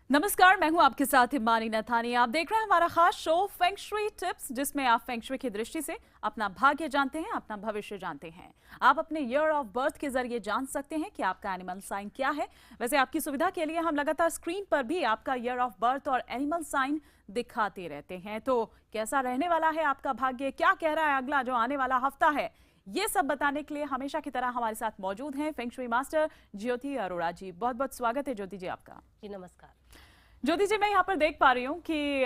नमस्कार, मैं हूं आपके साथ हिमानी नथानी। आप देख रहे हैं हमारा खास शो फेंग शुई टिप्स, जिसमें आप फेंग शुई की दृष्टि से अपना भाग्य जानते हैं, अपना भविष्य जानते हैं। आप अपने ईयर ऑफ बर्थ के जरिए जान सकते हैं कि आपका एनिमल साइन क्या है। वैसे आपकी सुविधा के लिए हम लगातार स्क्रीन पर भी आपका ईयर ऑफ बर्थ और एनिमल साइन दिखाते रहते हैं। तो कैसा रहने वाला है आपका भाग्य, क्या कह रहा है अगला जो आने वाला हफ्ता है, ये सब बताने के लिए हमेशा की तरह हमारे साथ मौजूद हैं फेंग शुई मास्टर ज्योति अरोड़ा जी। बहुत बहुत स्वागत है ज्योति जी आपका। जी नमस्कार। ज्योति जी, मैं यहाँ पर देख पा रही हूँ कि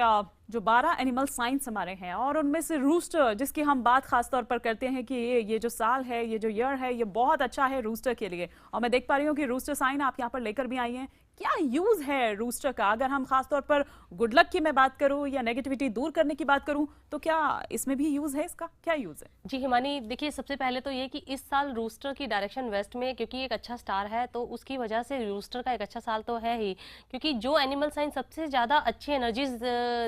जो 12 एनिमल साइंस हमारे हैं और उनमें से रूस्टर, जिसकी हम बात खास तौर पर करते हैं कि ये जो साल है, ये जो ईयर है, ये बहुत अच्छा है रूस्टर के लिए। और मैं देख पा रही हूँ कि रूस्टर साइन आप यहाँ पर लेकर भी आई हैं। क्या यूज है रूस्टर का? अगर हम खास तौर पर गुड लक की मैं बात करूँ या नेगेटिविटी दूर करने की बात करूँ, तो क्या इसमें भी यूज है? इसका क्या यूज है? जी हिमानी, देखिए सबसे पहले तो ये कि इस साल रूस्टर की डायरेक्शन वेस्ट में, क्योंकि एक अच्छा स्टार है तो उसकी वजह से रूस्टर का एक अच्छा साल तो है ही। क्योंकि जो एनिमल साइन सबसे ज़्यादा अच्छी एनर्जीज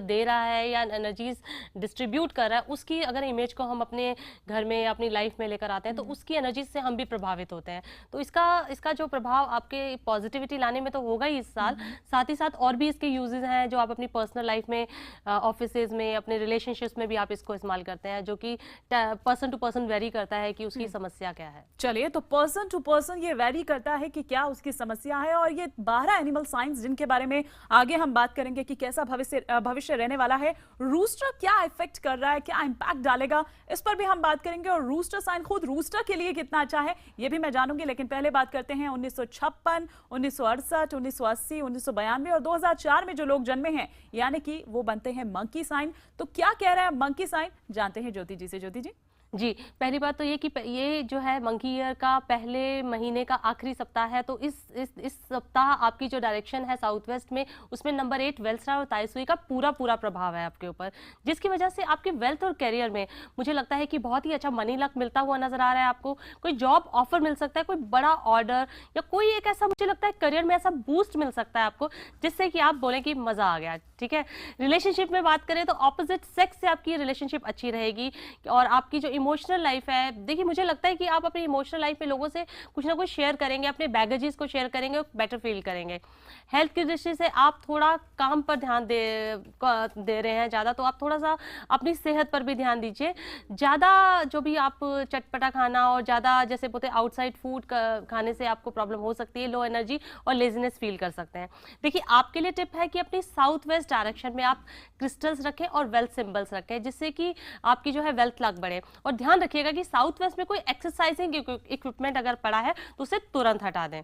दे रहा है या एनर्जीज डिस्ट्रीब्यूट कर रहा है, उसकी अगर इमेज को हम अपने घर में अपनी लाइफ में लेकर आते हैं तो उसकी एनर्जीज से हम भी प्रभावित होते हैं। तो इसका जो प्रभाव आपके पॉजिटिविटी लाने में तो होगा ही इस साल। साथ ही साथ और भी इसके यूजेस हैं जो आप अपनी पर्सनल लाइफ में, ऑफिसेज में, अपने रिलेशनशिप्स में भी आप इसको इस्तेमाल करते हैं, जो कि पर्सन टू पर्सन वेरी करता है कि उसकी समस्या क्या है। चलिए, तो पर्सन टू पर्सन ये वेरी करता है कि क्या उसकी समस्या है। और ये 12 एनिमल साइंस जिनके बारे में आगे हम बात करेंगे कि कैसा भविष्य रहने वाला है, रूस्टर क्या इफेक्ट कर रहा है, क्या इंपैक्ट डालेगा, इस पर भी हम बात करेंगे। और रूस्टर साइन खुद रूस्टर के लिए कितना अच्छा है ये भी मैं जानूंगी। लेकिन पहले बात करते हैं 1956, 1968, 1980, 1992 और 2004 में जो लोग जन्मे हैं, यानी कि वो बनते हैं मंकी साइन। तो क्या कह रहा है मंकी साइन, जानते हैं ज्योति जी से। ज्योति जी जी, पहली बात तो ये कि ये जो है मंकी ईयर का पहले महीने का आखिरी सप्ताह है, तो इस सप्ताह आपकी जो डायरेक्शन है साउथ वेस्ट में, उसमें नंबर 8 वेल्थ स्टार और ताइसुई का पूरा पूरा प्रभाव है आपके ऊपर, जिसकी वजह से आपके वेल्थ और करियर में मुझे लगता है कि बहुत ही अच्छा मनी लक मिलता हुआ नजर आ रहा है आपको। कोई जॉब ऑफर मिल सकता है, कोई बड़ा ऑर्डर, या कोई एक ऐसा मुझे लगता है करियर में ऐसा बूस्ट मिल सकता है आपको, जिससे कि आप बोलें कि मजा आ गया। ठीक है, रिलेशनशिप में बात करें तो ऑपोजिट सेक्स से आपकी रिलेशनशिप अच्छी रहेगी। और आपकी जो इमोशनल लाइफ है, देखिए मुझे लगता है कि आप अपनी इमोशनल लाइफ में लोगों से कुछ ना कुछ शेयर करेंगे, अपने बैगेजेस को शेयर करेंगे और बेटर फील करेंगे। हेल्थ की दृष्टि से आप थोड़ा काम पर ध्यान दे रहे हैं ज़्यादा, तो आप थोड़ा सा अपनी सेहत पर भी ध्यान दीजिए। ज़्यादा जो भी आप चटपटा खाना और ज़्यादा जैसे बोलते हैं आउटसाइड फूड खाने से आपको प्रॉब्लम हो सकती है, लो एनर्जी और लेजीनेस फील कर सकते हैं। देखिए आपके लिए टिप है कि अपनी साउथ वेस्ट डायरेक्शन में आप क्रिस्टल्स रखें और वेल्थ सिंबल्स रखें, जिससे कि आपकी जो है वेल्थ लक बढ़े। और ध्यान रखिएगा कि साउथ वेस्ट में कोई एक्सरसाइजिंग इक्विपमेंट अगर पड़ा है तो उसे तुरंत हटा दें।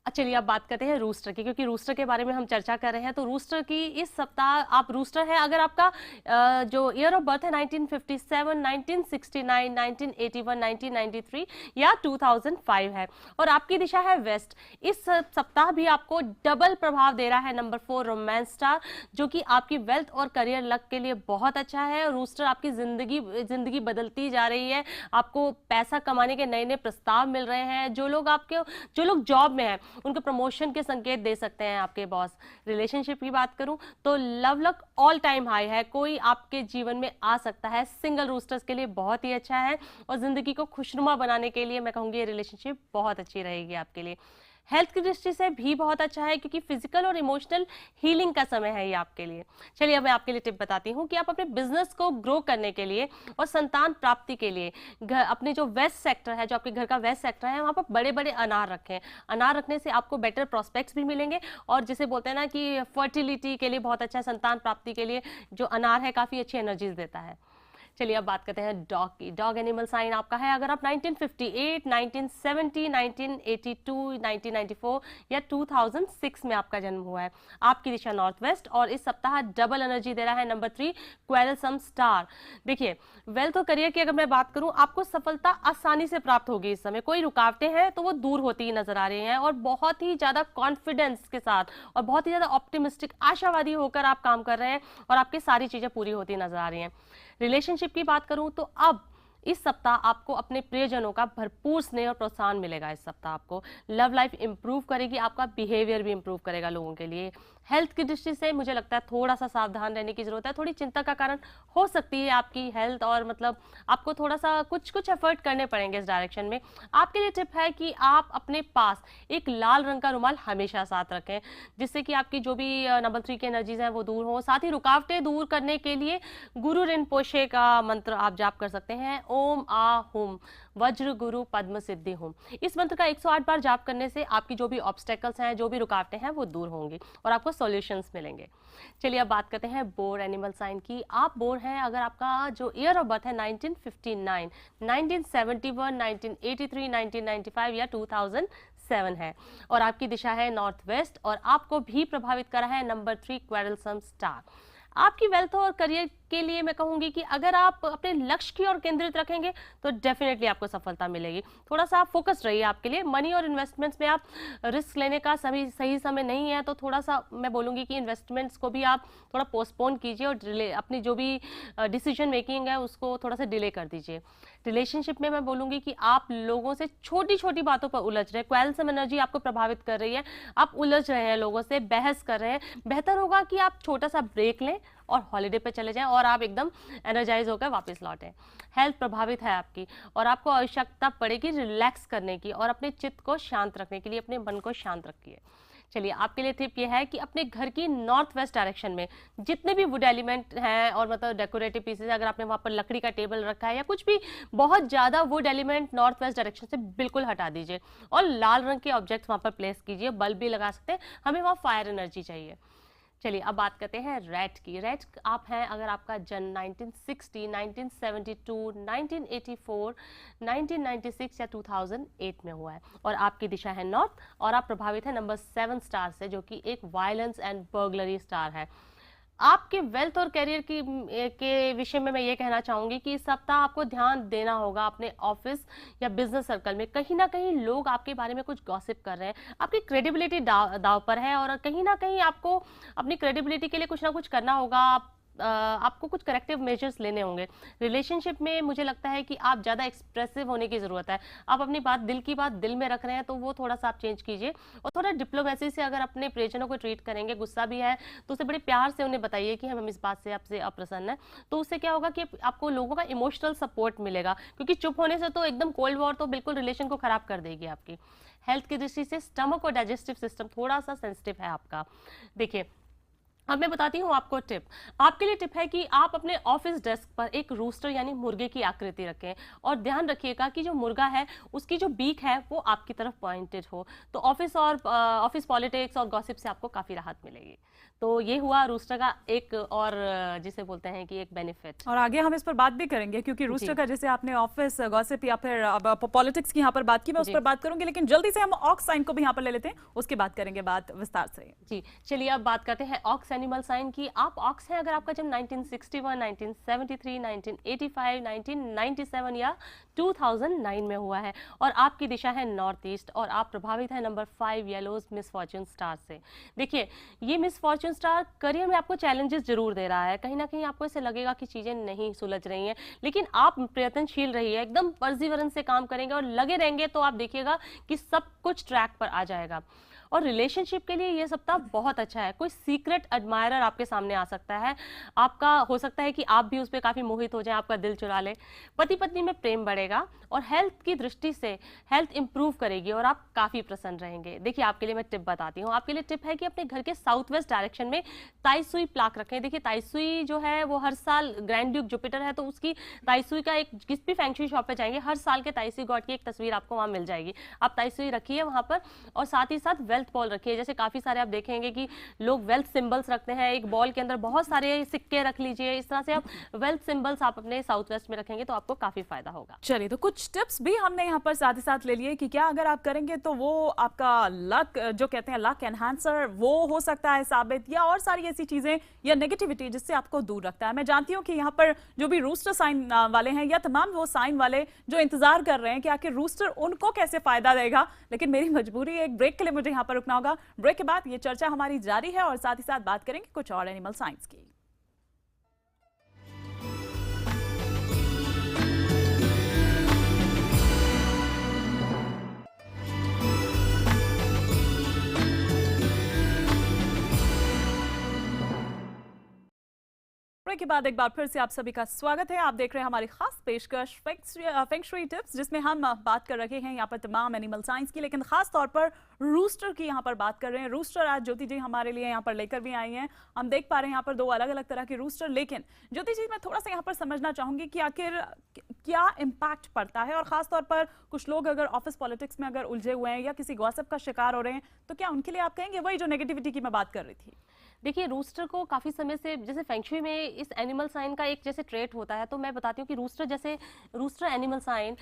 चलिए अब बात करते हैं रूस्टर की, क्योंकि रूस्टर के बारे में हम चर्चा कर रहे हैं। तो रूस्टर की इस सप्ताह आप रूस्टर है, अगर आपका जो ईयर ऑफ बर्थ है 1957, 1969, 1981, 1993 या 2005 है और आपकी दिशा है वेस्ट, इस सप्ताह भी आपको डबल प्रभाव दे रहा है नंबर 4 रोमांस स्टार, जो कि आपकी वेल्थ और करियर लक के लिए बहुत अच्छा है। रूस्टर आपकी जिंदगी बदलती जा रही है, आपको पैसा कमाने के नए नए प्रस्ताव मिल रहे हैं। जो लोग जॉब में हैं उनको प्रमोशन के संकेत दे सकते हैं आपके बॉस। रिलेशनशिप की बात करूं तो love luck all time high है, कोई आपके जीवन में आ सकता है। सिंगल रूस्टर्स के लिए बहुत ही अच्छा है और जिंदगी को खुशनुमा बनाने के लिए मैं कहूंगी ये रिलेशनशिप बहुत अच्छी रहेगी आपके लिए। हेल्थ की दृष्टि से भी बहुत अच्छा है, क्योंकि फिजिकल और इमोशनल हीलिंग का समय है ये आपके लिए। चलिए अब मैं आपके लिए टिप बताती हूँ कि आप अपने बिजनेस को ग्रो करने के लिए और संतान प्राप्ति के लिए अपने जो वेस्ट सेक्टर है, जो आपके घर का वेस्ट सेक्टर है, वहाँ पर बड़े बड़े अनार रखें। अनार रखने से आपको बेटर प्रोस्पेक्ट्स भी मिलेंगे और जिसे बोलते हैं ना कि फर्टिलिटी के लिए बहुत अच्छा है, संतान प्राप्ति के लिए जो अनार है काफ़ी अच्छी एनर्जीज देता है। चलिए अब बात करते हैं डॉग की। डॉग एनिमल साइन आपका है, अगर आप 1958, 1970, 1982, 1994 या 2006 में आपका जन्म हुआ है, आपकी दिशा नॉर्थ वेस्ट और इस सप्ताह डबल एनर्जी दे रहा है नंबर 3 क्वेरलसम स्टार। देखिए वेल्थ और करियर की अगर मैं बात करूं, आपको सफलता आसानी से प्राप्त होगी इस समय। कोई रुकावटें हैं तो वो दूर होती ही नजर आ रही हैं और बहुत ही ज्यादा कॉन्फिडेंस के साथ और बहुत ही ज्यादा ऑप्टिमिस्टिक आशावादी होकर आप काम कर रहे हैं और आपकी सारी चीजें पूरी होती नजर आ रही हैं। रिलेशनशिप की बात करूं तो अब इस सप्ताह आपको अपने प्रियजनों का भरपूर स्नेह और प्रोत्साहन मिलेगा। इस सप्ताह आपको लव लाइफ इंप्रूव करेगी, आपका बिहेवियर भी इंप्रूव करेगा लोगों के लिए। हेल्थ की दृष्टि से मुझे लगता है थोड़ा सा सावधान रहने की जरूरत है, थोड़ी चिंता का कारण हो सकती है आपकी हेल्थ, और मतलब आपको थोड़ा सा कुछ एफर्ट करने पड़ेंगे इस डायरेक्शन में। आपके लिए टिप है कि आप अपने पास एक लाल रंग का रुमाल हमेशा साथ रखें, जिससे कि आपकी जो भी नंबर 3 की एनर्जीज हैं वो दूर हो। साथ ही रुकावटें दूर करने के लिए गुरु रिनपोशे का मंत्र आप जाप कर सकते हैं, ओम आ हुम वज्र गुरु पद्म सिद्धि हुम। इस मंत्र का 108 बार जाप करने से आपकी जो भी ऑब्स्टेकल्स हैं, जो भी रुकावटें हैं, वो दूर होंगी और आपको सॉल्यूशंस मिलेंगे। चलिए अब बात करते हैं बोर एनिमल साइन की। आप बोर हैं अगर आपका जो ईयर ऑफ बर्थ है 1959, 1971, 1983, 1995 या 2007 है, और आपकी दिशा है नॉर्थ वेस्ट, और आपको भी प्रभावित करा है नंबर 3 क्वेरलसम स्टार। आपकी वेल्थ और करियर के लिए मैं कहूंगी कि अगर आप अपने लक्ष्य की ओर केंद्रित रखेंगे तो डेफिनेटली आपको सफलता मिलेगी। थोड़ा सा आप फोकस रहिए। आपके लिए मनी और इन्वेस्टमेंट्स में आप रिस्क लेने का सही समय नहीं है, तो थोड़ा सा मैं बोलूंगी कि इन्वेस्टमेंट्स को भी आप थोड़ा पोस्टपोन कीजिए और अपनी जो भी डिसीजन मेकिंग है उसको थोड़ा सा डिले कर दीजिए। रिलेशनशिप में मैं बोलूंगी कि आप लोगों से छोटी छोटी बातों पर उलझ रहे हैं, क्वेलसम एनर्जी आपको प्रभावित कर रही है, आप उलझ रहे हैं, लोगों से बहस कर रहे हैं। बेहतर होगा कि आप छोटा सा ब्रेक लें और हॉलिडे पे चले जाएं और आप एकदम एनर्जाइज होकर वापस लौटें। हेल्थ प्रभावित है आपकी और आपको आवश्यकता पड़ेगी रिलैक्स करने की और अपने चित्त को शांत रखने के लिए अपने मन को शांत रखिए। चलिए आपके लिए टिप ये है कि अपने घर की नॉर्थ वेस्ट डायरेक्शन में जितने भी वुड एलिमेंट हैं और मतलब डेकोरेटिव पीसेस, अगर आपने वहाँ पर लकड़ी का टेबल रखा है या कुछ भी बहुत ज़्यादा would element north west direction से बिल्कुल हटा दीजिए और लाल रंग के ऑब्जेक्ट्स वहाँ पर प्लेस कीजिए। बल्ब भी लगा सकते हैं, हमें वहाँ फायर एनर्जी चाहिए। चलिए अब बात करते हैं रेट की। रेट आप हैं अगर आपका जन्म 1960, 1972, 1984, 1996 या 2008 में हुआ है और आपकी दिशा है नॉर्थ और आप प्रभावित है नंबर 7 स्टार से, जो कि एक वायलेंस एंड बर्गलरी स्टार है। आपके वेल्थ और करियर की के विषय में मैं ये कहना चाहूंगी कि इस सप्ताह आपको ध्यान देना होगा अपने ऑफिस या बिजनेस सर्कल में। कहीं ना कहीं लोग आपके बारे में कुछ गॉसिप कर रहे हैं, आपकी क्रेडिबिलिटी दाव पर है और कहीं ना कहीं आपको अपनी क्रेडिबिलिटी के लिए कुछ ना कुछ करना होगा। आपको कुछ करेक्टिव मेजर्स लेने होंगे। रिलेशनशिप में मुझे लगता है कि आप ज़्यादा एक्सप्रेसिव होने की ज़रूरत है। आप अपनी बात, दिल की बात दिल में रख रहे हैं तो वो थोड़ा सा आप चेंज कीजिए और थोड़ा डिप्लोमेसी से अगर अपने प्रियजनों को ट्रीट करेंगे, गुस्सा भी है तो उसे बड़े प्यार से उन्हें बताइए कि हम इस बात से आपसे अप्रसन्न है। तो उससे क्या होगा कि आपको लोगों का इमोशनल सपोर्ट मिलेगा, क्योंकि चुप होने से तो एकदम कोल्ड वॉर तो बिल्कुल रिलेशन को खराब कर देगी आपकी। हेल्थ की दृष्टि से स्टमक और डाइजेस्टिव सिस्टम थोड़ा सा सेंसिटिव है आपका। देखिए अब मैं बताती हूँ आपको टिप। आपके लिए टिप है कि आप अपने ऑफिस डेस्क पर एक रूस्टर यानी मुर्गे की आकृति रखें और ध्यान रखिएगा कि जो मुर्गा है उसकी जो बीक है वो आपकी तरफ पॉइंटेड हो, तो ऑफिस पॉलिटिक्स और गॉसिप से आपको काफ़ी राहत मिलेगी। तो ये हुआ रूस्टर का एक और जिसे बोलते हैं कि एक बेनिफिट। और आगे हम इस पर बात भी करेंगे क्योंकि रूस्टर का जैसे आपने ऑफिस गॉसिप या फिर पॉलिटिक्स की यहाँ पर बात की, मैं उस पर बात करूंगी, लेकिन जल्दी से हम ऑक्स साइन को भी यहाँ पर ले लेते हैं, उसके बात करेंगे बात विस्तार से। जी चलिए अब बात करते हैं ऑक्स एनिमल साइन की। आप ऑक्स हैं अगर आपका जन्म 1961, 1973, 1985, 1997 या 2009 में हुआ है और आपकी दिशा है नॉर्थ ईस्ट और आप प्रभावित है number 5 yellows miss Fortune star से। देखिए ये मिस फॉर्च्यून स्टार करियर में आपको चैलेंजेस जरूर दे रहा है, कहीं ना कहीं आपको ऐसे लगेगा कि चीजें नहीं सुलझ रही हैं, लेकिन आप प्रयत्नशील रहिए, एकदम परसिवरेंस से काम करेंगे और लगे रहेंगे तो आप देखिएगा कि सब कुछ ट्रैक पर आ जाएगा। और रिलेशनशिप के लिए ये सप्ताह बहुत अच्छा है। कोई सीक्रेट एडमायरर आपके सामने आ सकता है, आपका हो सकता है कि आप भी उस पर काफ़ी मोहित हो जाए, आपका दिल चुरा ले। पति पत्नी में प्रेम बढ़ेगा और हेल्थ की दृष्टि से हेल्थ इंप्रूव करेगी और आप काफ़ी प्रसन्न रहेंगे। देखिए आपके लिए मैं टिप बताती हूँ। आपके लिए टिप है कि अपने घर के साउथ वेस्ट डायरेक्शन में ताइसुई प्लाक रखें। देखिए ताइसुई जो है वो हर साल ग्रैंड ड्यूक जुपिटर है तो उसकी ताइसुई का एक, जिस भी फैंक्शुई शॉप पे जाएंगे हर साल के ताइसुई गॉड की एक तस्वीर आपको वहाँ मिल जाएगी। आप ताइसुई रखिए वहाँ पर और साथ ही साथ वेल्थ बॉल रखिए। जैसे काफी सारे आप देखेंगे कि लोग वेल्थ सिंबल्स रखते हैं, एक बॉल के अंदर बहुत सारे सिक्के रख लीजिए। इस तरह से आप वेल्थ सिंबल्स आप अपने साउथ वेस्ट में रखेंगे तो आपको काफी फायदा होगा। चलिए तो कुछ टिप्स भी हमने यहाँ पर साथ ही साथ ले लिए कि क्या अगर आप करेंगे तो वो आपका लक, जो कहते हैं लक एनहांसर, वो हो सकता है साबित, या और सारी ऐसी चीजें या नेगेटिविटी जिससे आपको दूर रखता है। मैं जानती हूँ कि यहाँ पर जो भी रूस्टर साइन वाले हैं या तमाम वो साइन वाले जो इंतजार कर रहे हैं कि आखिर रूस्टर उनको कैसे फायदा देगा, लेकिन मेरी मजबूरी है, एक ब्रेक के लिए मुझे यहाँ पर रुकना होगा। ब्रेक के बाद ये चर्चा हमारी जारी है और साथ ही साथ बात करेंगे कुछ और एनिमल साइंस की। के बाद एक बार फिर से आप सभी का स्वागत है। आप देख रहे हैं हमारी खास पेशकश फेंग शुई टिप्स, जिसमें हम बात कर रहे हैं यहाँ पर तमाम एनिमल साइंस की, लेकिन खास तौर पर रूस्टर की यहाँ पर बात कर रहे हैं। रूस्टर आज ज्योति जी हमारे लिए यहाँ पर लेकर भी आई हैं। हम देख पा रहे हैं यहाँ पर दो अलग अलग तरह के रूस्टर, लेकिन ज्योति जी मैं थोड़ा सा यहाँ पर समझना चाहूंगी कि आखिर क्या इम्पैक्ट पड़ता है, और खास तौर पर कुछ लोग अगर ऑफिस पॉलिटिक्स में अगर उलझे हुए हैं या किसी गॉसिप का शिकार हो रहे हैं, तो क्या उनके लिए आप कहेंगे वही जो नेगेटिविटी की मैं बात कर रही थी? देखिए, रूस्टर को काफ़ी समय से, जैसे फेंग शुई में इस एनिमल साइन का एक जैसे ट्रेट होता है, तो मैं बताती हूँ कि रूस्टर एनिमल साइन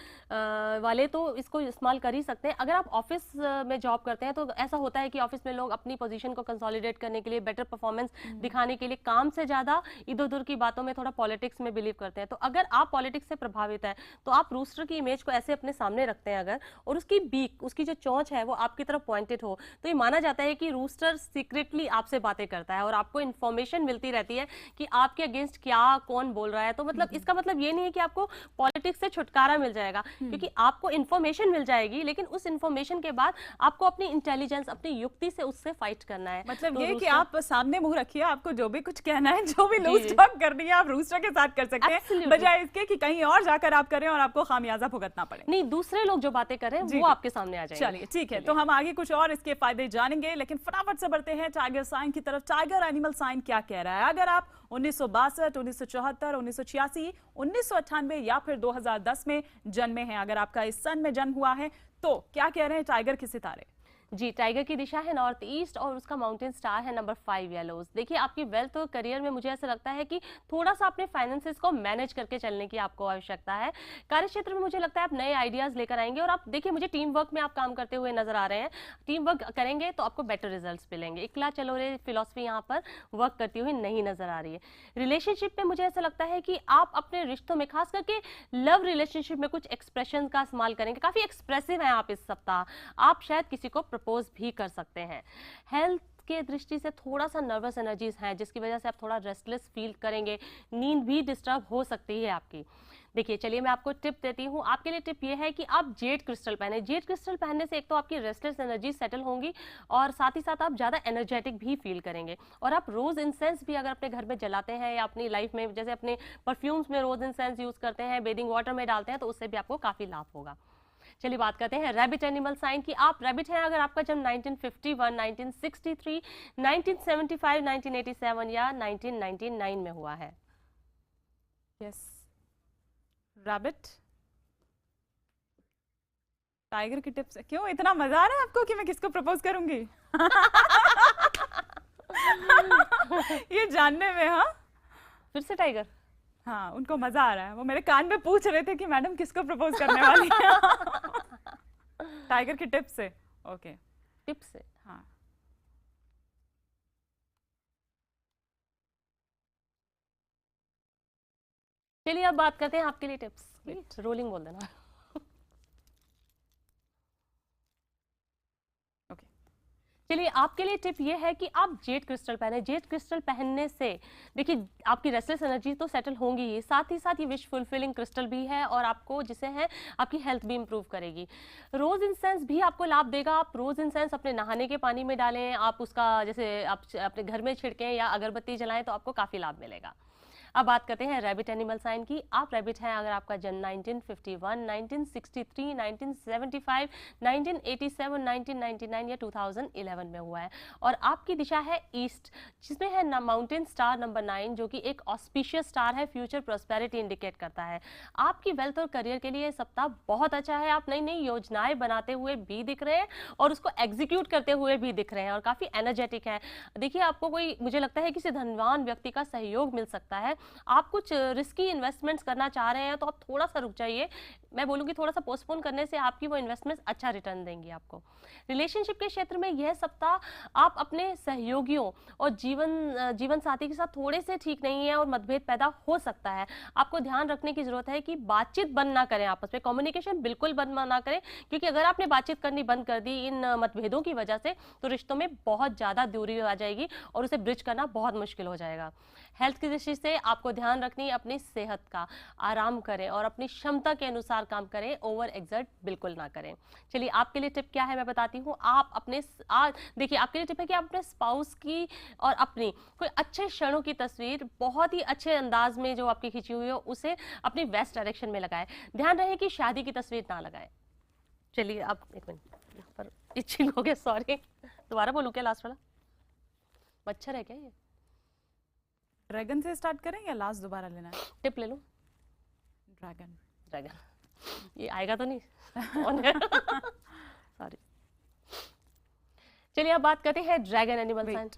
वाले तो इसको इस्तेमाल कर ही सकते हैं। अगर आप ऑफिस में जॉब करते हैं तो ऐसा होता है कि ऑफिस में लोग अपनी पोजीशन को कंसोलिडेट करने के लिए, बेटर परफॉर्मेंस दिखाने के लिए काम से ज़्यादा इधर उधर की बातों में, थोड़ा पॉलिटिक्स में बिलीव करते हैं। तो अगर आप पॉलिटिक्स से प्रभावित है तो आप रूस्टर की इमेज को ऐसे अपने सामने रखते हैं अगर, और उसकी बीक, उसकी जो चोंच है वो आपकी तरफ पॉइंटेड हो, तो ये माना जाता है कि रूस्टर सीक्रेटली आपसे बातें करता है और आपको इन्फॉर्मेशन मिलती रहती है कि आपके अगेंस्ट क्या कौन बोल रहा है। तो मतलब इसका मतलब ये नहीं है कि आपको पॉलिटिक्स से छुटकारा मिल जाएगा, क्योंकि आपको इन्फॉर्मेशन मिल जाएगी, लेकिन उस इन्फॉर्मेशन के बाद आपको अपनी इंटेलिजेंस, अपनी युक्ति से उससे फाइट करना है। मतलब तो ये कि आप सामने मुंह रखिए, आपको जो भी कुछ कहना है, जो भी लूज टॉक करनी है, आप रूस्टर के साथ कर सकते हैं, बजाय इसके कि कहीं और जाकर आप करें और आपको खामियाजा भुगतना पड़े। नहीं, दूसरे लोग जो बातें कर रहे हैं वो आपके सामने आ जाएंगे। चलिए ठीक है, तो हम आगे कुछ और इसके फायदे जानेंगे, लेकिन फटाफट से बढ़ते हैं टाइगर साइन की तरफ। टाइगर एनिमल साइन क्या कह रहा है? अगर आप 1962, 1974, 1986, 1998 या फिर 2010 में जन्मे हैं, अगर आपका इस सन में जन्म हुआ है, तो क्या कह रहे हैं टाइगर के सितारे? जी, टाइगर की दिशा है नॉर्थ ईस्ट और उसका माउंटेन स्टार है नंबर 5 येलोज। देखिए, आपकी वेल्थ और करियर में मुझे ऐसा लगता है कि थोड़ा सा अपने फाइनेंसेस को मैनेज करके चलने की आपको आवश्यकता है। कार्य क्षेत्र में मुझे लगता है आप नए आइडियाज लेकर आएंगे, और आप देखिए, मुझे टीम वर्क में आप काम करते हुए नजर आ रहे हैं। टीम वर्क करेंगे तो आपको बेटर रिजल्ट्स मिलेंगे। इकला चलो रे फिलॉसफी यहाँ पर वर्क करती हुई नहीं नजर आ रही है। रिलेशनशिप में मुझे ऐसा लगता है कि आप अपने रिश्तों में, खास करके लव रिलेशनशिप में, कुछ एक्सप्रेशन का इस्तेमाल करेंगे। काफी एक्सप्रेसिव है आप इस सप्ताह, आप शायद किसी को प्रपोज भी कर सकते हैं। हेल्थ के दृष्टि से थोड़ा सा नर्वस एनर्जीज हैं, जिसकी वजह से आप थोड़ा रेस्टलेस फील करेंगे, नींद भी डिस्टर्ब हो सकती है आपकी। देखिए, चलिए मैं आपको टिप देती हूँ। आपके लिए टिप ये है कि आप जेड क्रिस्टल पहने। जेड क्रिस्टल पहनने से एक तो आपकी रेस्टलेस एनर्जी सेटल होंगी, और साथ ही साथ आप ज़्यादा एनर्जेटिक भी फील करेंगे। और आप रोज़ इंसेंस भी अगर अपने घर में जलाते हैं, या अपनी लाइफ में जैसे अपने परफ्यूम्स में रोज़ इंसेंस यूज़ करते हैं, बेदिंग वाटर में डालते हैं, तो उससे भी आपको काफ़ी लाभ होगा। चलिए बात करते हैं रैबिट एनिमल साइन की। आप रैबिट हैं अगर आपका जन्म 1951, 1963, 1975, 1987 या 1999 में हुआ है। यस, रैबिट टाइगर की टिप्स। क्यों इतना मजा आ रहा है आपको कि मैं किसको प्रपोज करूंगी? ये जानने में। हाँ, फिर से टाइगर। हाँ, उनको मजा आ रहा है। वो मेरे कान में पूछ रहे थे कि मैडम किसको प्रपोज करने वाली है। टाइगर की टिप से। ओके, टिप से। हाँ, चलिए अब बात करते हैं आपके लिए टिप्स। रोलिंग बोल देना। चलिए, आपके लिए टिप ये है कि आप जेड क्रिस्टल पहने। जेड क्रिस्टल पहनने से देखिए, आपकी रेस्टलेस एनर्जी तो सेटल होंगी ही, साथ ही साथ ये विश फुलफिलिंग क्रिस्टल भी है, और आपको जिसे है आपकी हेल्थ भी इंप्रूव करेगी। रोज इंसेंस भी आपको लाभ देगा। आप रोज इंसेंस अपने नहाने के पानी में डालें, आप उसका जैसे आप अपने घर में छिड़कें या अगरबत्ती जलाएं, तो आपको काफ़ी लाभ मिलेगा। अब बात करते हैं रैबिट एनिमल साइन की। आप रैबिट हैं अगर आपका जन्म 1951, 1963, 1975, 1987, 1999 या 2011 में हुआ है, और आपकी दिशा है ईस्ट, जिसमें है माउंटेन स्टार नंबर 9, जो कि एक ऑस्पिशियस स्टार है, फ्यूचर प्रॉस्पेरिटी इंडिकेट करता है। आपकी वेल्थ और करियर के लिए सप्ताह बहुत अच्छा है। आप नई नई योजनाएं बनाते हुए भी दिख रहे हैं और उसको एग्जीक्यूट करते हुए भी दिख रहे हैं, और काफ़ी एनर्जेटिक है। देखिए, आपको कोई, मुझे लगता है किसी धनवान व्यक्ति का सहयोग मिल सकता है। आप कुछ रिस्की इन्वेस्टमेंट्स करना चाह रहे हैं तो आप थोड़ा सा रुक जाइए। मैं बोलूँगी थोड़ा सा पोस्टपोन करने से आपकी वो इन्वेस्टमेंट्स अच्छा रिटर्न देंगी आपको। रिलेशनशिप के क्षेत्र में यह सप्ताह आप अपने सहयोगियों और जीवन साथी के साथ थोड़े से ठीक नहीं है, और मतभेद पैदा हो सकता है। आपको ध्यान रखने की जरूरत है कि बातचीत बंद ना करें, आपस में कम्युनिकेशन बिल्कुल बंद ना करें, क्योंकि अगर आपने बातचीत करनी बंद कर दी इन मतभेदों की वजह से, तो रिश्तों में बहुत ज़्यादा दूरी आ जाएगी और उसे ब्रिज करना बहुत मुश्किल हो जाएगा। हेल्थ की दृष्टि से आपको ध्यान रखनी है अपनी सेहत का, आराम करें और अपनी क्षमता के अनुसार काम करें, ओवर एक्सर्ट बिल्कुल ना करें। चलिए आपके लिए टिप क्या है मैं बताती हूँ। आप अपने देखिए आपके लिए टिप है कि आप अपने स्पाउस की और अपनी कोई अच्छे क्षणों की तस्वीर बहुत ही अच्छे अंदाज में जो आपकी खिंची हुई हो उसे अपनी वेस्ट डायरेक्शन में लगाएं। ध्यान रहे कि शादी की तस्वीर ना लगाएं। चलिए अब एक मिनट, यहाँ पर इचिंग हो गया, सॉरी। दोबारा बोलूं क्या लास्ट वाला? मच्छर है क्या ये? ड्रैगन से स्टार्ट करें या लास्ट दोबारा लेना है? टिप ले लो। ड्रैगन। ड्रैगन ये आएगा तो नहीं ऑन है सॉरी। चलिए अब बात करते हैं dragon animal sign.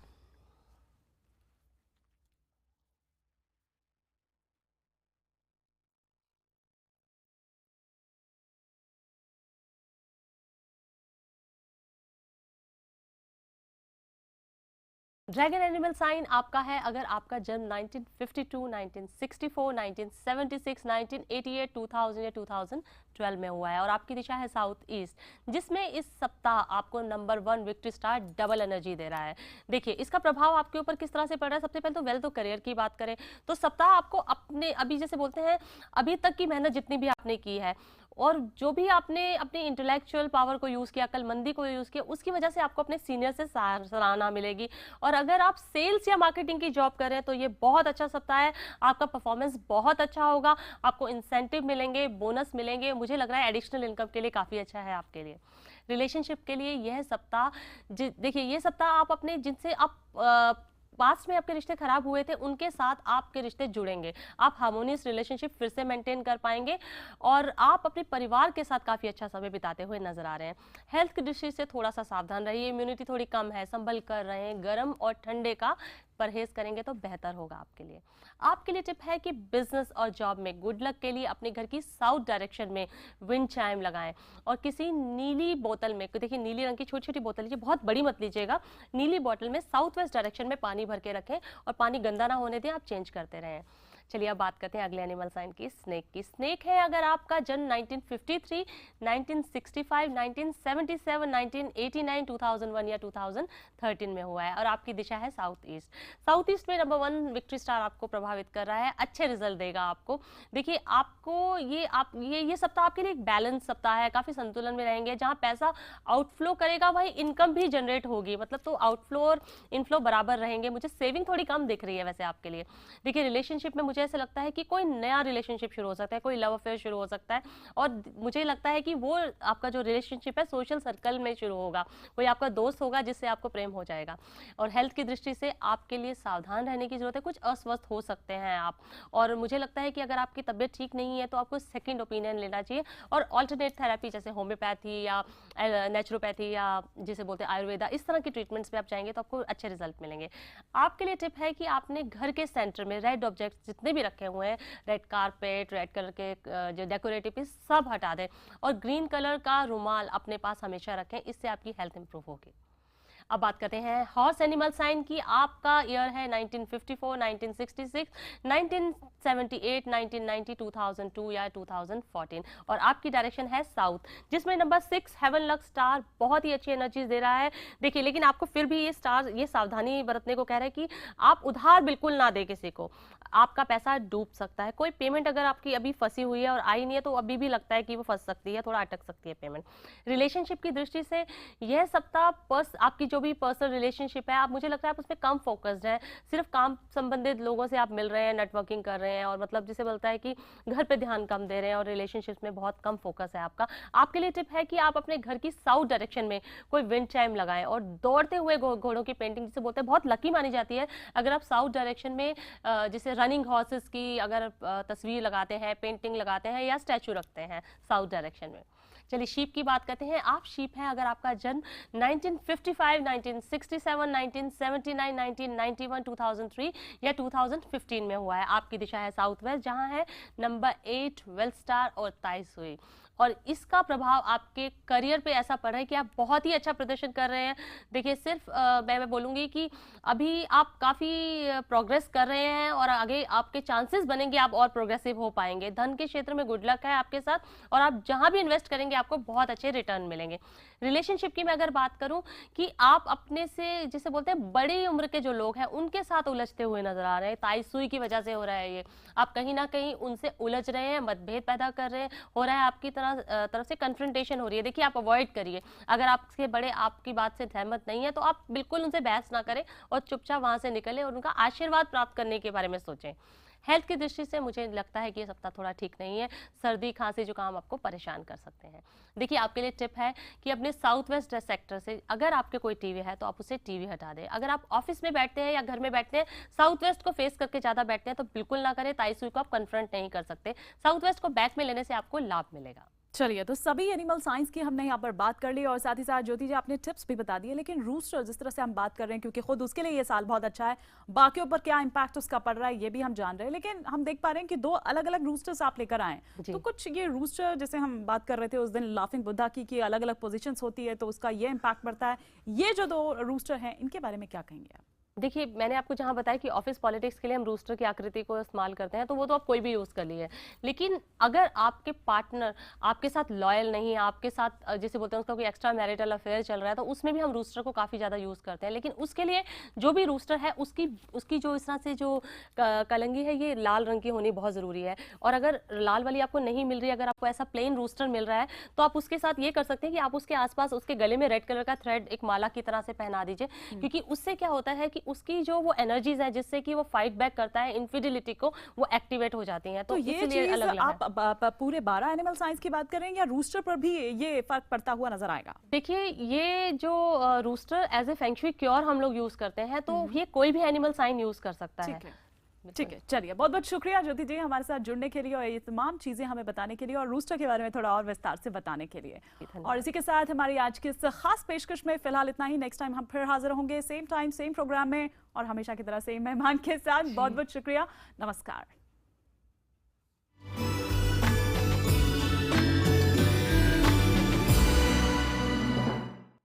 Dragon animal sign आपका है अगर आपका जन्म 1952, 1964, 1976, 1988, 2000 या 2012 में हुआ है और आपकी दिशा है साउथ ईस्ट, जिसमें इस सप्ताह आपको number 1 victory star double energy दे रहा है। देखिए इसका प्रभाव आपके ऊपर किस तरह से पड़ रहा है। सबसे पहले तो वेल्थ और करियर की बात करें तो सप्ताह आपको अपने अभी जैसे बोलते हैं अभी तक की मेहनत जितनी भी आपने की है और जो भी आपने अपनी इंटेलेक्चुअल पावर को यूज़ किया, अक्लमंदी को यूज़ किया, उसकी वजह से आपको अपने सीनियर से सराहना मिलेगी। और अगर आप सेल्स या मार्केटिंग की जॉब करें तो ये बहुत अच्छा सप्ताह है, आपका परफॉर्मेंस बहुत अच्छा होगा, आपको इंसेंटिव मिलेंगे, बोनस मिलेंगे। मुझे लग रहा है एडिशनल इनकम के लिए काफ़ी अच्छा है आपके लिए। रिलेशनशिप के लिए यह सप्ताह देखिए ये सप्ताह आप अपने जिनसे आप पास्ट में आपके रिश्ते खराब हुए थे उनके साथ आपके रिश्ते जुड़ेंगे, आप हार्मोनियस रिलेशनशिप फिर से मेंटेन कर पाएंगे और आप अपने परिवार के साथ काफ़ी अच्छा समय बिताते हुए नजर आ रहे हैं। हेल्थ की दृष्टि से थोड़ा सा सावधान रहिए, इम्यूनिटी थोड़ी कम है, संभल कर रहें, गर्म और ठंडे का परहेज करेंगे तो बेहतर होगा आपके लिए। आपके लिए टिप है कि बिजनेस और जॉब में गुड लक के लिए अपने घर की साउथ डायरेक्शन में विंड चाइम लगाएं और किसी नीली बोतल में, देखिए नीली रंग की छोटी छोटी बोतल लीजिए, बहुत बड़ी मत लीजिएगा, नीली बोतल में साउथ वेस्ट डायरेक्शन में पानी भर के रखें और पानी गंदा ना होने दें, आप चेंज करते रहें। चलिए अब बात करते हैं अगले एनिमल साइन की, स्नेक की। स्नेक है अगर आपका जन्म 1953, 1965, 1977, 1989, 2001 या 2013 में हुआ है और आपकी दिशा है साउथ ईस्ट। साउथ ईस्ट में नंबर 1 विक्ट्री स्टार आपको प्रभावित कर रहा है, अच्छे रिजल्ट देगा आपको। देखिए आपको ये सप्ताह आपके लिए एक बैलेंस सप्ताह है, काफी संतुलन में रहेंगे। जहां पैसा आउटफ्लो करेगा वही इनकम भी जनरेट होगी, मतलब तो आउटफ्लो और इनफ्लो बराबर रहेंगे। मुझे सेविंग थोड़ी कम दिख रही है वैसे आपके लिए। देखिए रिलेशनशिप में मुझे ऐसा लगता है कि कोई नया रिलेशनशिप शुरू हो सकता है, कोई लव अफेयर शुरू हो सकता है और मुझे लगता है कि वो आपका जो रिलेशनशिप है सोशल सर्कल में शुरू होगा, कोई आपका दोस्त होगा जिससे आपको प्रेम हो जाएगा। और हेल्थ की दृष्टि से आपके लिए सावधान रहने की जरूरत है, कुछ अस्वस्थ हो सकते हैं आप और मुझे लगता है कि अगर आपकी तबीयत ठीक नहीं है तो आपको सेकंड ओपिनियन लेना चाहिए और ऑल्टरनेट थेरेपी जैसे होम्योपैथी या नेचुरोपैथी या जिसे बोलते हैं आयुर्वेदा, इस तरह की ट्रीटमेंट्स पे आप जाएंगे तो आपको अच्छे रिजल्ट मिलेंगे। आपके लिए टिप है कि आपने घर के सेंटर में रेड ऑब्जेक्ट्स जितने भी रखे हुए हैं, रेड कारपेट, रेड कलर के जो डेकोरेटिव पीस सब हटा दें और ग्रीन कलर का रुमाल अपने पास हमेशा रखें, इससे आपकी हेल्थ इंप्रूव होगी। अब बात करते हैं हॉर्स एनिमल साइन की। आपका ईयर है 1954, 1966, 1978, 1990, 2002 या 2014 और आपकी डायरेक्शन है साउथ, जिसमें नंबर 6 हेवन लक स्टार बहुत ही अच्छी एनर्जीज दे रहा है। देखिए लेकिन आपको फिर भी ये स्टार ये सावधानी बरतने को कह रहा है कि आप उधार बिल्कुल ना दे किसी को, आपका पैसा डूब सकता है। कोई पेमेंट अगर आपकी अभी फंसी हुई है और आई नहीं है तो अभी भी लगता है कि वो फंस सकती है, थोड़ा अटक सकती है पेमेंट। रिलेशनशिप की दृष्टि से यह सप्ताह आपकी जो भी पर्सनल रिलेशनशिप है, आप मुझे लगता है आप उसमें कम फोकस्ड हैं, सिर्फ काम संबंधित लोगों से आप मिल रहे हैं, नेटवर्किंग कर रहे हैं और मतलब जिसे बोलता है कि घर पे ध्यान कम दे रहे हैं और रिलेशनशिप में बहुत कम फोकस है आपका। आपके लिए टिप है कि आप अपने घर की साउथ डायरेक्शन में कोई विंड चाइम लगाएं और दौड़ते हुए घोड़ों की पेंटिंग जिसे बोलते हैं बहुत लकी मानी जाती है अगर आप साउथ डायरेक्शन में जिसे रनिंग हॉर्सेस की अगर तस्वीर लगाते हैं, पेंटिंग लगाते हैं या स्टैचू रखते हैं साउथ डायरेक्शन में। चलिए शीप की बात करते हैं। आप शीप हैं अगर आपका जन्म 1955, 1967, 1979, 1991, 2003 या 2015 में हुआ है। आपकी दिशा है साउथ वेस्ट, जहां है नंबर 8 वेल स्टार और ताइसुई और इसका प्रभाव आपके करियर पे ऐसा पड़ रहा है कि आप बहुत ही अच्छा प्रदर्शन कर रहे हैं। देखिए सिर्फ मैं बोलूँगी कि अभी आप काफ़ी प्रोग्रेस कर रहे हैं और आगे आपके चांसेस बनेंगे, आप और प्रोग्रेसिव हो पाएंगे। धन के क्षेत्र में गुड लक है आपके साथ और आप जहाँ भी इन्वेस्ट करेंगे आपको बहुत अच्छे रिटर्न मिलेंगे। रिलेशनशिप की मैं अगर बात करूँ कि आप आप अपने से जिसे बोलते हैं बड़ी उम्र के जो लोग हैं उनके साथ उलझते हुए नजर आ रहे हैं। ताई सुई की वजह से हो रहा है ये, आप कहीं ना कहीं उनसे उलझ रहे हैं, मतभेद पैदा कर रहे हैं, हो रहा है आपकी तरफ से कन्फ्रंटेशन हो रही है। देखिए, आप अवॉइड करिए। अगर आपके बड़े आपकी बात से सहमत नहीं है तो आप बिल्कुल उनसे बहस ना करें और चुपचाप वहां से निकलें और उनका आशीर्वाद प्राप्त करने के बारे में सोचें। हेल्थ की दृष्टि से मुझे लगता है कि ये सप्ताह थोड़ा ठीक नहीं है। सर्दी खांसी जुकाम आपको परेशान कर सकते हैं। देखिए, आपके लिए टिप है कि अपने साउथ वेस्ट सेक्टर से अगर आपके कोई टीवी है तो आप उसे टीवी हटा दें। अगर आप ऑफिस में बैठते हैं या घर में बैठते हैं, साउथ वेस्ट को फेस करके ज़्यादा बैठते हैं तो बिल्कुल ना करें। ताई सुई को आप कन्फ्रंट नहीं कर सकते। साउथ वेस्ट को बैक में लेने से आपको लाभ मिलेगा। चलिए, तो सभी एनिमल साइंस की हमने यहाँ पर बात कर ली और साथ ही साथ ज्योति जी आपने टिप्स भी बता दिए। लेकिन रूस्टर जिस तरह से हम बात कर रहे हैं, क्योंकि खुद उसके लिए ये साल बहुत अच्छा है, बाकियों पर क्या इंपैक्ट उसका पड़ रहा है ये भी हम जान रहे हैं। लेकिन हम देख पा रहे हैं कि 2 अलग अलग रूस्टर्स आप लेकर आए, तो कुछ ये रूस्टर जैसे हम बात कर रहे थे उस दिन लाफिंग बुद्धा की अलग अलग पोजिशन होती है तो उसका ये इम्पैक्ट पड़ता है। ये जो 2 रूस्टर हैं इनके बारे में क्या कहेंगे आप? देखिए, मैंने आपको जहाँ बताया कि ऑफिस पॉलिटिक्स के लिए हम रूस्टर की आकृति को इस्तेमाल करते हैं, तो वो तो आप कोई भी यूज़ कर लिए। लेकिन अगर आपके पार्टनर आपके साथ लॉयल नहीं है, आपके साथ जिसे बोलते हैं उसका कोई एक्स्ट्रा मैरिटल अफेयर चल रहा है, तो उसमें भी हम रूस्टर को काफ़ी ज़्यादा यूज़ करते हैं। लेकिन उसके लिए जो भी रूस्टर है उसकी जो इस तरह से जो कलंगी है ये लाल रंग की होनी बहुत ज़रूरी है। और अगर लाल वाली आपको नहीं मिल रही है, अगर आपको ऐसा प्लेन रूस्टर मिल रहा है, तो आप उसके साथ ये कर सकते हैं कि आप उसके आसपास उसके गले में रेड कलर का थ्रेड एक माला की तरह से पहना दीजिए। क्योंकि उससे क्या होता है कि उसकी जो वो एनर्जीज है जिससे कि वो फाइट बैक करता है इनफिडिलिटी को, वो एक्टिवेट हो जाती हैं। तो ये चीज आप पूरे 12 एनिमल साइंस की बात कर रहे हैं या रूस्टर पर भी ये फर्क पड़ता हुआ नजर आएगा? देखिए, ये जो rooster as a feng shui cure हम लोग यूज करते हैं, तो ये कोई भी एनिमल साइन यूज कर सकता है। ठीक है, चलिए, बहुत बहुत शुक्रिया ज्योति जी हमारे साथ जुड़ने के लिए और ये तमाम चीजें हमें बताने के लिए और रूस्टर के बारे में थोड़ा और विस्तार से बताने के लिए। और इसी के साथ हमारी आज की इस खास पेशकश में फिलहाल इतना ही। नेक्स्ट टाइम हम फिर हाजिर होंगे सेम टाइम सेम प्रोग्राम में और हमेशा की तरह सेम मेहमान के साथ। बहुत बहुत शुक्रिया, नमस्कार।